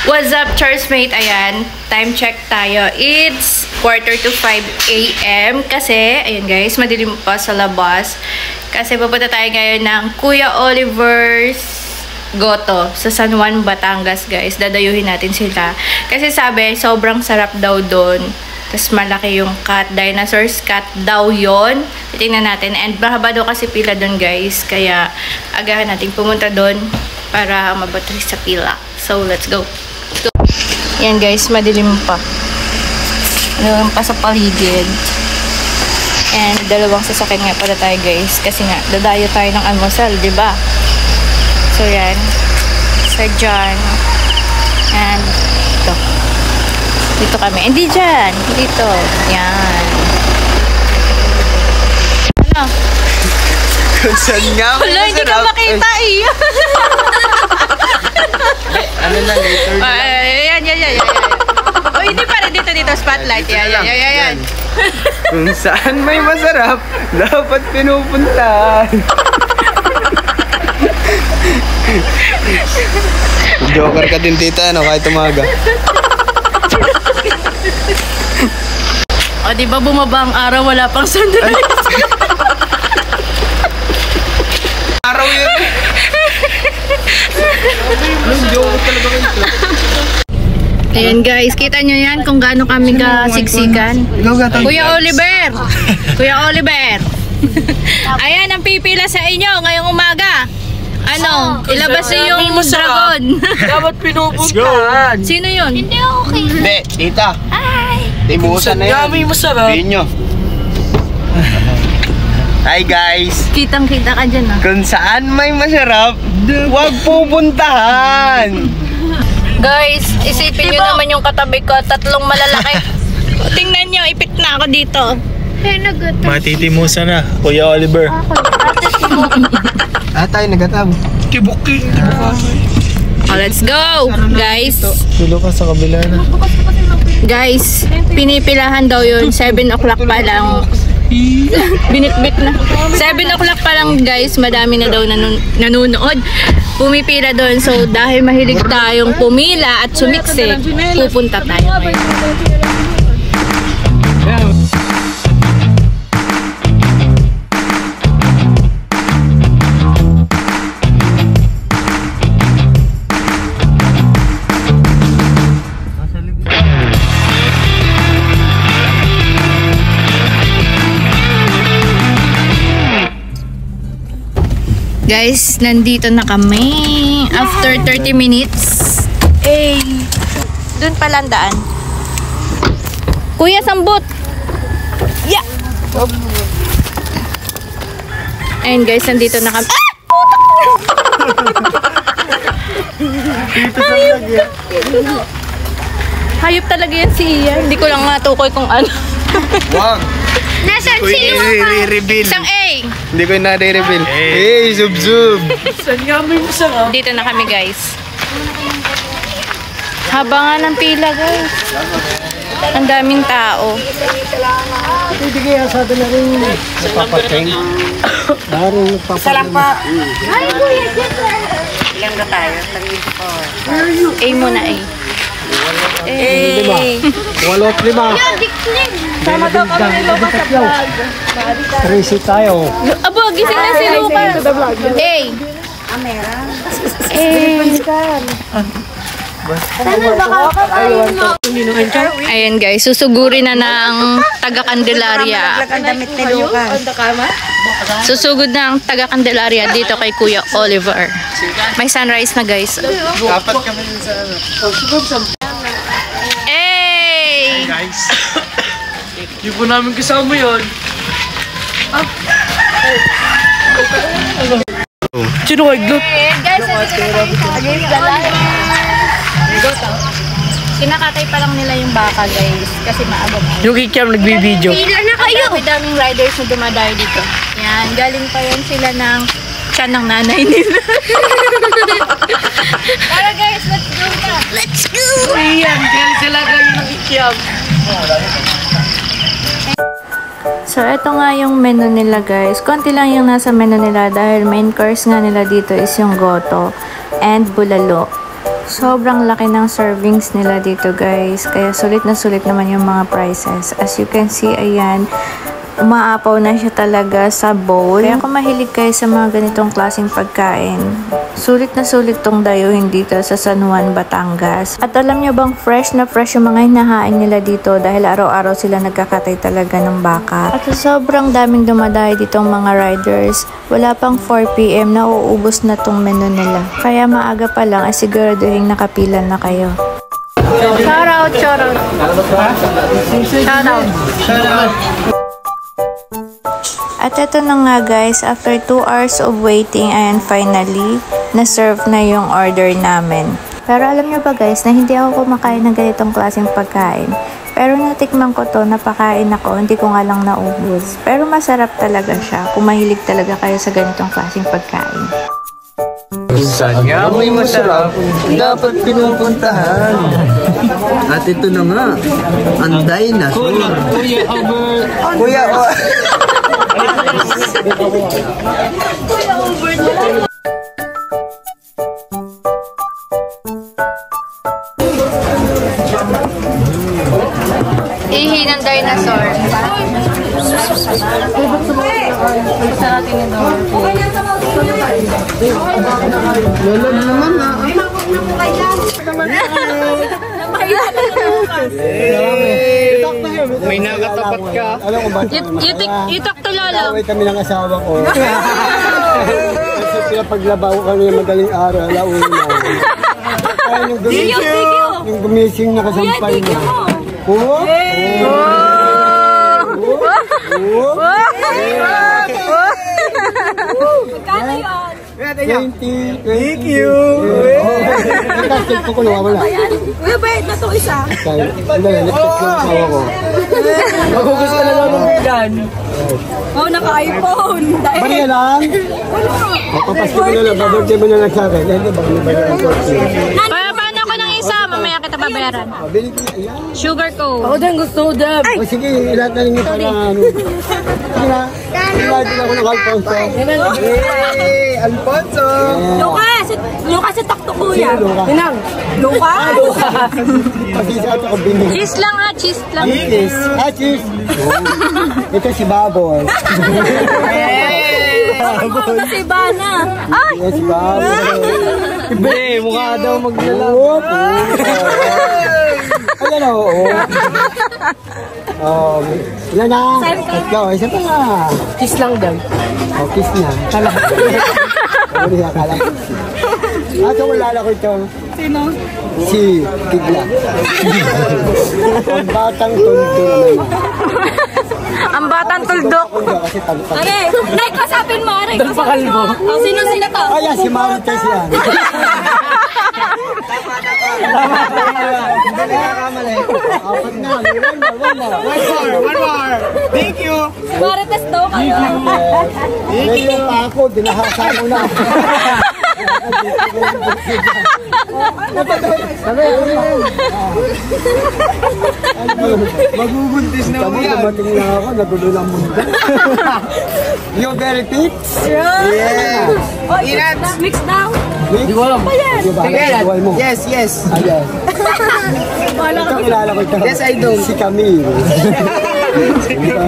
What's up, Charsmate? Ayan, time check tayo. It's 4:45 a.m. Kasi, ayun guys, madilim pa sa labas. Kasi pupunta tayo ngayon ng Kuya Oliver's Goto sa San Juan, Batangas, guys. Dadayuhin natin sila. Kasi sabi, sobrang sarap daw doon. Tapos malaki yung cat, dinosaur's cat daw yon. Titingnan natin. And mahaba daw kasi pila doon, guys. Kaya agahan natin pumunta doon para mabatri sa pila. So, let's go. Yan guys, madilim pa. Madilim pa sa paligid. And dalawang sasakyan nga pala tayo guys. Kasi nga, dadayo tayo ng almusal, diba? So yan. Sir John. And ito. Dito kami. Hindi dyan. Dito. Yan. Ano? Kung saan nga mo wala, hindi ka makita eh. Ano lang, later na lang. Yan. O, hindi pa rin. Dito, spotlight. Yan. Kung saan may masarap, dapat pinupuntahan. Joker ka din, tita, ano, kahit umaga. O, diba bumaba ang araw, wala pang sunrise? Araw yun. Joker talaga ito. Ayan guys, kita nyo yan kung gaano kami kasiksikan. Kuya Oliver! Kuya Oliver! Ayan ang pipila sa inyo ngayong umaga. Ano? Ilabas niyo yung dragon. Dapat pinupuntahan. Sino yun? Hindi okay. Hindi, tita. Hi! Timusan na yan. May masarap. Sabihin nyo. Hi guys. Kitang-kita ka dyan ah. Kung saan may masarap, huwag pupuntahan. Guys, isipin nyo naman yung katabi ko. Tatlong malalaki. Tingnan nyo, ipit na ako dito. Matitimusa na, Kuya Oliver. Tayo nagatab. Kibuki. Let's go, guys. Tulo ka sa kabila na. Guys, pinipilahan daw yun. 7 o'clock pa lang. Binitbit na. 7 o'clock pa lang guys, madami na daw nanonood. Pumipila doon. So dahil mahilig tayong pumila at sumiksik, pupunta tayo ngayon. Guys, nandito na kami after 30 minutes. Doon pala ang daan. Kuya, sambot! Yeah! Ayun guys, nandito na kami. Hayop talaga yan si Ian. Hindi ko lang matukoy kung ano. Wag! Nasaan si Luca? Reveal. Isang A! Hindi ko yung nare-reveal. Hey, sub-sub! Saan nga may masarap? Dito na kami guys. Haba nga ng pila guys. Ang daming tao. Hindi kaya sa atin na rin. Napapateng. Naroon nagpapateng. Hi, Kuya Jeffrey! Ilan ba tayo? A muna A. Diba? 8-5. Sama daw kami lumabas sa vlog. 3 tayo. Abo, gising na si Lucas. A. Sana baka kakain mo. Ayan guys, susugurin na ng taga-Candelaria. Ang damit ni Lucas. Susugod na ang taga-Candelaria dito kay Kuya Oliver. May sunrise na guys. Dapat kami din sa ano. Hey! Guys. Hindi po namin kasama yun. Sino kayo glot? Guys, kinakatay pa lang nila yung baka guys. Kasi maaga pa. Yung kikiam nagbibideo. Pila na kayo! May daming riders na dumadayo dito. Yan, galing pa yan sila ng tiyan ng nanay nila. Tara guys, let's go na. Let's go! Ayan, galing sila kayo ng kikiam. So, ito nga yung menu nila guys. Konti lang yung nasa menu nila dahil main course nga nila dito is yung goto and bulalo. So, Sobrang laki ng servings nila dito guys. Kaya sulit na sulit naman yung mga prices. As you can see, ayan, umaapaw na siya talaga sa bowl. Kaya kung mahilig kayo sa mga ganitong klaseng pagkain, sulit na sulit tong dayuhin dito sa San Juan, Batangas. At alam nyo bang fresh na fresh yung mga hinahain nila dito dahil araw-araw sila nagkakatay talaga ng baka. At sa sobrang daming dumadayo ditong mga riders, wala pang 4 PM na uubos na tong menu nila. Kaya maaga pa lang ay siguraduhin nakapila na kayo. Shoutout! Shoutout! Shoutout! At ito na nga guys, after 2 hours of waiting, ayan finally, na-serve na yung order namin. Pero alam nyo ba guys, na hindi ako kumakain ng ganitong klaseng pagkain. Pero natikman ko to, napakain ako, hindi ko nga lang naubos. Pero masarap talaga siya, kung mahilig talaga kayo sa ganitong klaseng pagkain. Saan nga may masarap, dapat pinupuntahan. At ito na nga, ang dinosaur. Kuya, Ihi ng dinosaur. Sa atin ito. Lalad naman na. May nakatapat ka. Alam ko ba? You talk to Lolo. Away kami ng asawa ko. Kasi pinapaglabaw kami ng madaling araw. Alauna. Yung gumising na kasampay na. Oh! Magkano yun? 20. Thank you. Nakasip ko kung nawawala. Kuya, bayad na to isa. Hindi, nagtip ko yung asawa ko. Magugus ka na lang ng bigan. Oh, naka-iPhone. Bariya lang. Papasko mo na lang. Babirthday mo na lang sa akin. Hindi, baka nabayaran ko. Paano ako ng isa? Mamaya kita babayaran. Bili ko na. Ayan. Sugar ko. Ako din gusto ko din. O sige, lahat na ninyo para ano. Sige na. Sinadin ako ng Alfonso. Hey, Alfonso! Lucas, ito takto kuya. Sino Luka? Inang. Lucas? Kasi sa ato ko binili. Cheese lang ha, cheese lang. Cheese. Cheese. Ito si Baboy. Ito si Ivana. Ay! Ito si Baboy. Be, mukha daw Oo. Ayan o. Ilan na? Let's go. Isa pa nga. Kiss lang daw. O, kiss na. Kala. Ano niya, kala. So, kilala ko ito. Sino? Si Tigla. Ang batang tondo naman. Ang batang tuldok. Kasi tagtag. Are, Nay, kasapin mo, Are. Kasapin mo. Oh, sino to? Ayan, si Marites yan. Hindi nakakamali. Apat na. One more. Thank you. Marites daw kayo. Ngayon pa ako, dinahasa mo na. Magbubuntis na Tama, dumating na ako, nagulo ng mundo. You very fit? Yeah. Oh, mix daw. Hindi ko alam. Yes. Ayan. Ito kilala ko ito. Yes, I do. Si Camille.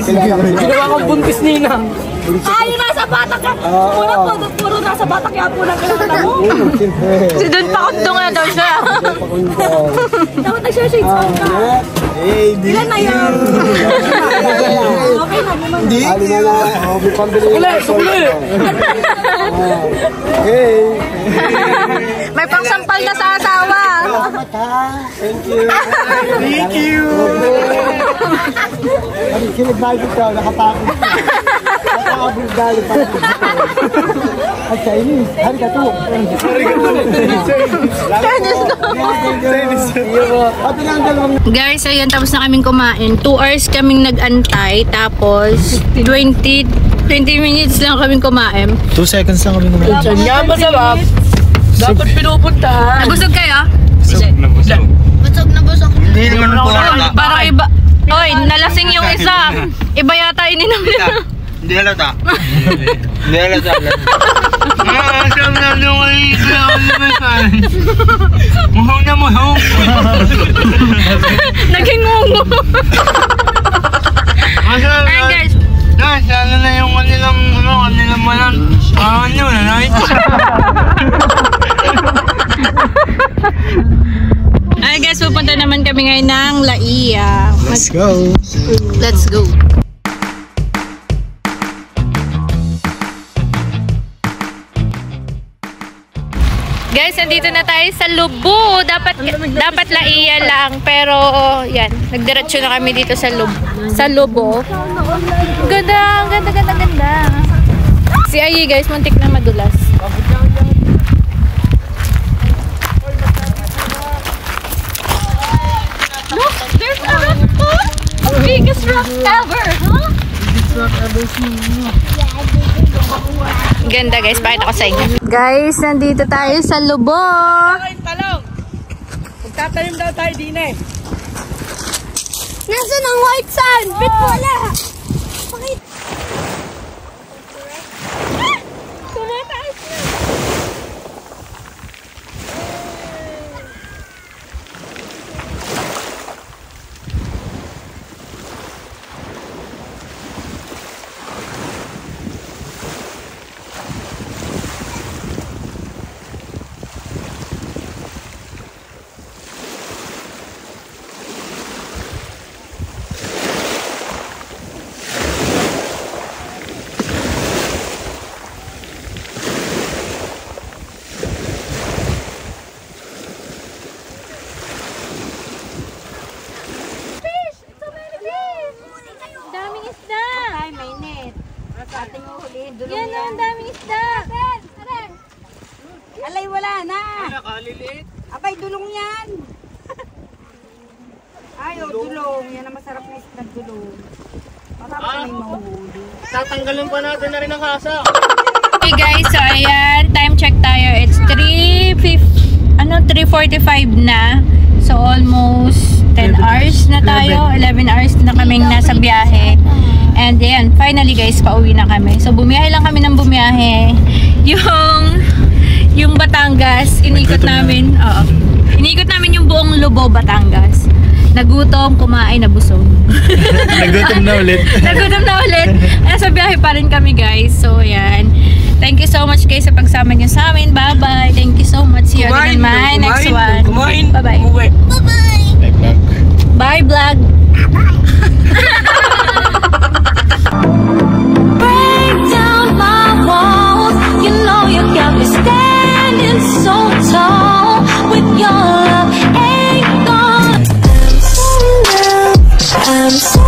Kilala ko ito. Ginawa kong buntis ninang. Yung nasa batak ka. Puro nasa batak yan po lang kilala mo. Siyempre. Si Don Pakundo nga daw siya. Dapat nag-shades on ka. Ilan na yan? Okay na, Hindi. Ali na na. May pambili. Suli. Okay. May pangsampal na sa asawa. Salamat ha. Thank you. Thank you. Ano, sinagbayad ito. Nakapakot. Nakapagdali pa. At Chinese. Harigato. Guys, ayun, tapos na kaming kumain. 2 hours kaming nag-antay. Tapos, 20 minutes lang kaming kumain. 2 seconds lang kami naman. Nga ba sarap? Dapat pinupuntahan. Nabusog kayo? Busog na busog. Hindi naman po. Parang iba. Oy, nalasing yung isa. Iba yata ininom nila. Hindi Hindi halata. Hindi halata. Asam na nung ay muhong na muhong. Naging ngungo. Ayan guys. Sana na yung kanilang malang. Ano na na ito. Ayan guys, pupunta naman kami ngayon ng Laia. Let's go. Let's go. Guys, nandito na tayo sa Lubo. Dapat Laia lang, pero yan, nagdiretso na kami dito sa Lubo. Ganda. Si Ayi guys, muntik na madulas. Look, there's a rock pool. The biggest rock ever, huh? Biggest rock ever seen. Ganda guys, pakita ko sa inyo. Guys, nandito tayo sa Lubo. Talong! Magtatanim daw tayo din eh. Nasaan ang white sand? Bit wala! Bakit? Tumataas na! Yan o, ang daming isda. Alay, wala na! Nakaliliit. Abay, dulong yan! Ay, dulong. Yan ang masarap na isda, dulong. Matapos may mahuhuli. Tatanggalin pa natin na rin ang hasa. Okay guys, so ayan, time check tayo. It's 3:45 na. So almost 10 hours na tayo. 11 hours na kaming nasa biyahe. And ayan, finally guys, pauwi na kami. So bumiyahe lang kami ng bumiyahe. Yung Batangas, inikot namin. Oo. Inikot namin yung buong Lubo, Batangas. Nagutom, kumain, nabusog. Nagutom na ulit. Nagutom na ulit. Nasa biyahe pa rin kami guys. So ayan. Thank you so much guys sa pagsama niyo sa amin. Bye-bye. Thank you so much. See you again in my next one. Bye-bye. Bye-bye! Bye vlog. Break down my walls. You know you got me standing so tall. With your love ain't gone. I'm so